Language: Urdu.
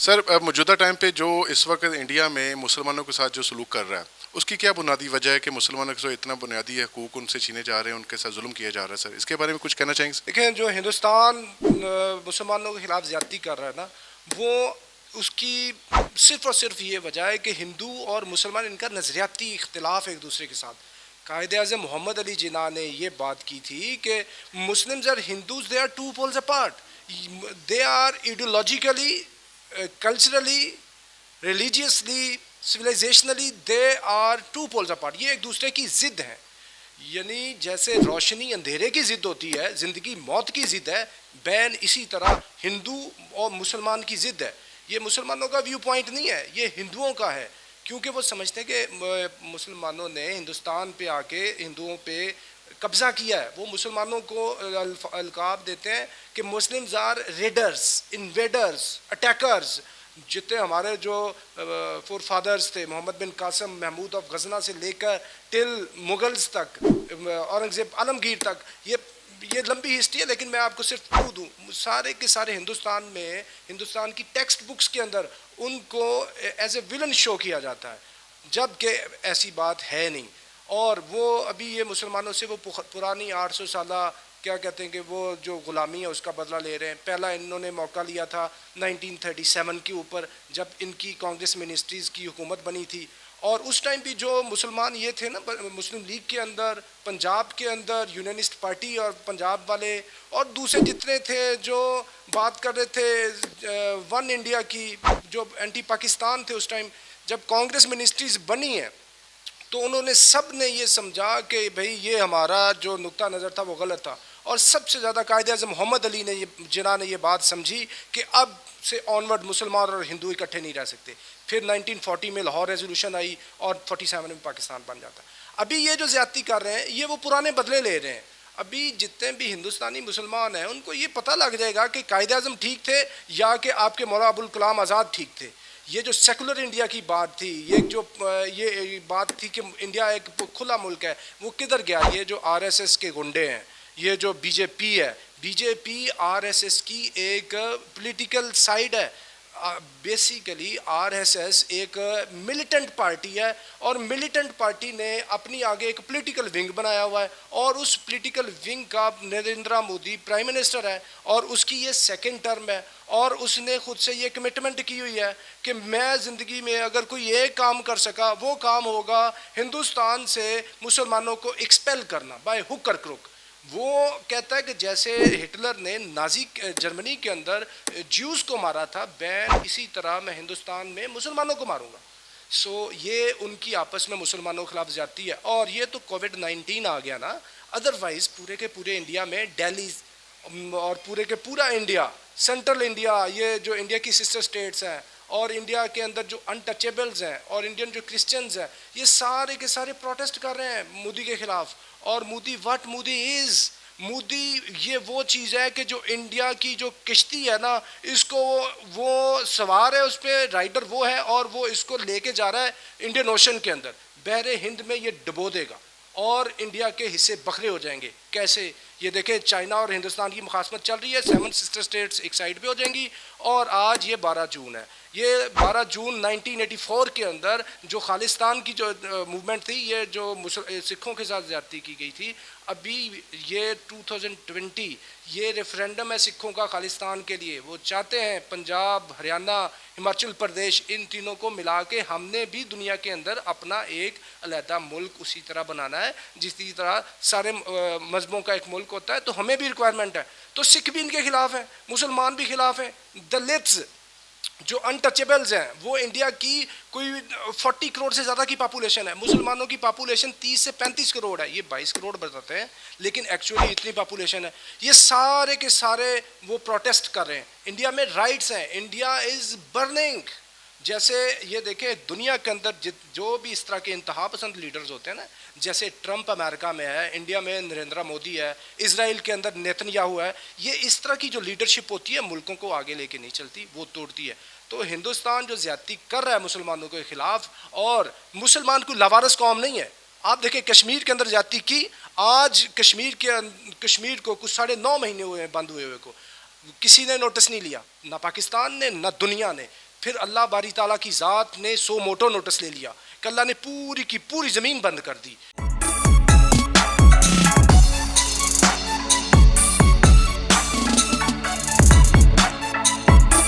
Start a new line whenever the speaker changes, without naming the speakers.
سر موجودہ ٹائم پہ جو اس وقت انڈیا میں مسلمانوں کے ساتھ جو سلوک کر رہا ہے اس کی کیا بنیادی وجہ ہے کہ مسلمانوں کے جو اتنا بنیادی حقوق ان سے چھینے جا رہے ہیں، ان کے ساتھ ظلم کیا جا رہا ہے؟ سر اس کے بارے میں کچھ کہنا چاہیں گے؟
دیکھیں، جو ہندوستان مسلمانوں کے خلاف زیادتی کر رہا ہے نا، وہ اس کی صرف اور صرف یہ وجہ ہے کہ ہندو اور مسلمان ان کا نظریاتی اختلاف ہے ایک دوسرے کے ساتھ۔ قائد اعظم محمد علی جناح نے یہ بات کی تھی کہ مسلمز اور Hindus they are two poles apart, they are ideologically, culturally, religiously, civilisationally they are two poles apart, یہ ایک دوسرے کی ضد ہیں۔ یعنی جیسے روشنی اندھیرے کی ضد ہوتی ہے، زندگی موت کی ضد ہے، بین اسی طرح ہندو اور مسلمان کی ضد ہے۔ یہ مسلمانوں کا ویو پوائنٹ نہیں ہے، یہ ہندوؤں کا ہے، کیونکہ وہ سمجھتے ہیں کہ مسلمانوں نے ہندوستان پہ آ کے ہندوؤں پہ قبضہ کیا ہے۔ وہ مسلمانوں کو القاب دیتے ہیں کہ Muslims are raiders, invaders, attackers. جتنے ہمارے جو فور فادرز تھے، محمد بن قاسم محمود آف غزنہ سے لے کر ٹل مغلز تک، اورنگزیب عالمگیر تک، یہ لمبی ہسٹری ہے، لیکن میں آپ کو صرف کلو دوں، سارے کے سارے ہندوستان میں، ہندوستان کی ٹیکسٹ بکس کے اندر ان کو ایز اے ولن شو کیا جاتا ہے، جبکہ ایسی بات ہے نہیں۔ اور وہ ابھی یہ مسلمانوں سے وہ پرانی 800 سالہ کیا کہتے ہیں کہ وہ جو غلامی ہے اس کا بدلہ لے رہے ہیں۔ پہلا انہوں نے موقع لیا تھا 1937 کے اوپر، جب ان کی کانگریس منسٹریز کی حکومت بنی تھی، اور اس ٹائم بھی جو مسلمان یہ تھے نا مسلم لیگ کے اندر، پنجاب کے اندر یونینسٹ پارٹی اور پنجاب والے اور دوسرے جتنے تھے جو بات کر رہے تھے ون انڈیا کی، جو اینٹی پاکستان تھے اس ٹائم، جب کانگریس منسٹریز بنی ہیں تو انہوں نے سب نے یہ سمجھا کہ بھئی یہ ہمارا جو نقطہ نظر تھا وہ غلط تھا، اور سب سے زیادہ قائد اعظم محمد علی نے جناح نے یہ بات سمجھی کہ اب سے آنورڈ مسلمان اور ہندو اکٹھے نہیں رہ سکتے۔ پھر 1940 میں لاہور ریزولوشن آئی اور 47 میں پاکستان بن جاتا۔ ابھی یہ جو زیادتی کر رہے ہیں یہ وہ پرانے بدلے لے رہے ہیں۔ ابھی جتنے بھی ہندوستانی مسلمان ہیں ان کو یہ پتہ لگ جائے گا کہ قائد اعظم ٹھیک تھے یا کہ آپ کے مولانا ابوالکلام آزاد ٹھیک تھے۔ یہ جو سیکولر انڈیا کی بات تھی، یہ بات تھی کہ انڈیا ایک کھلا ملک ہے، وہ کدھر گیا؟ یہ جو آر ایس ایس کے گنڈے ہیں، یہ جو بی جے پی ہے، B J P R S S کی ایک پولیٹیکل سائیڈ ہے۔ بیسیکلی آر ایس ایس ایک ملیٹنٹ پارٹی ہے، اور ملیٹنٹ پارٹی نے اپنی آگے ایک پولیٹیکل ونگ بنایا ہوا ہے، اور اس پولیٹیکل ونگ کا نریندرا مودی پرائم منسٹر ہے، اور اس کی یہ سیکنڈ ٹرم ہے، اور اس نے خود سے یہ کمٹمنٹ کی ہوئی ہے کہ میں زندگی میں اگر کوئی ایک کام کر سکا وہ کام ہوگا ہندوستان سے مسلمانوں کو ایکسپیل کرنا بائی ہک اور کروک۔ وہ کہتا ہے کہ جیسے ہٹلر نے نازی جرمنی کے اندر جیوز کو مارا تھا، بین اسی طرح میں ہندوستان میں مسلمانوں کو ماروں گا۔ سو یہ ان کی آپس میں مسلمانوں کے خلاف زیادتی ہے، اور یہ تو کووڈ-19 آ گیا نا، ادروائز پورے کے پورے انڈیا میں دہلی اور پورے کے پورا انڈیا، سینٹرل انڈیا، یہ جو انڈیا کی سسٹر سٹیٹس ہیں، اور انڈیا کے اندر جو انٹچیبلز ہیں اور انڈین جو کرسچنز ہیں، یہ سارے کے سارے پروٹیسٹ کر رہے ہیں مودی کے خلاف۔ اور مودی مودی یہ وہ چیز ہے کہ جو انڈیا کی جو کشتی ہے نا، اس کو وہ سوار ہے، اس پہ رائڈر وہ ہے، اور وہ اس کو لے کے جا رہا ہے انڈین اوشن کے اندر، بحر ہند میں یہ ڈبو دے گا، اور انڈیا کے حصے بکھرے ہو جائیں گے۔ کیسے؟ یہ دیکھیں، چائنا اور ہندوستان کی مخاصمت چل رہی ہے، 7 سسٹر سٹیٹس ایک سائڈ پہ ہو جائیں گی، اور آج یہ 12 جون ہے۔ یہ 12 جون 1984 کے اندر جو خالصتان کی جو موومنٹ تھی، یہ جو سکھوں کے ساتھ زیادتی کی گئی تھی، ابھی یہ 2020 یہ ریفرینڈم ہے سکھوں کا خالصتان کے لیے۔ وہ چاہتے ہیں پنجاب، ہریانہ، ہماچل پردیش، ان تینوں کو ملا کے ہم نے بھی دنیا کے اندر اپنا ایک علیحدہ ملک اسی طرح بنانا ہے جسی طرح سارے مذہبوں کا ایک ملک ہوتا ہے، تو ہمیں بھی ریکوائرمنٹ ہے۔ تو سکھ بھی ان کے خلاف ہیں، مسلمان بھی خلاف ہیں، دلتس جو انٹچیبلز ہیں، وہ انڈیا کی کوئی 40 کروڑ سے زیادہ کی پاپولیشن ہے، مسلمانوں کی پاپولیشن 30 سے 35 کروڑ ہے، یہ 22 کروڑ بتاتے ہیں لیکن ایکچولی اتنی پاپولیشن ہے۔ یہ سارے کے سارے وہ پروٹیسٹ کر رہے ہیں۔ انڈیا میں رائٹس ہیں، انڈیا از برننگ۔ جیسے یہ دیکھیں دنیا کے اندر جو بھی اس طرح کے انتہا پسند لیڈرز ہوتے ہیں نا، جیسے ٹرمپ امریکہ میں ہے، انڈیا میں نریندرا مودی ہے، اسرائیل کے اندر نیتن یاہو ہے، یہ اس طرح کی جو لیڈرشپ ہوتی ہے ملکوں کو آگے لے کے نہیں چلتی، وہ توڑتی ہے۔ تو ہندوستان جو زیادتی کر رہا ہے مسلمانوں کے خلاف، اور مسلمان کوئی لاوارث قوم نہیں ہے۔ آپ دیکھیں کشمیر کے اندر زیادتی کی، آج کشمیر کو کچھ 9.5 مہینے ہوئے ہیں بند ہوئے کو، کسی نے نوٹس نہیں لیا، نہ پاکستان نے نہ دنیا نے۔ پھر اللہ باری تعالیٰ کی ذات نے سو موٹو نوٹس لے لیا کہ اللہ نے پوری کی پوری زمین بند کر دی.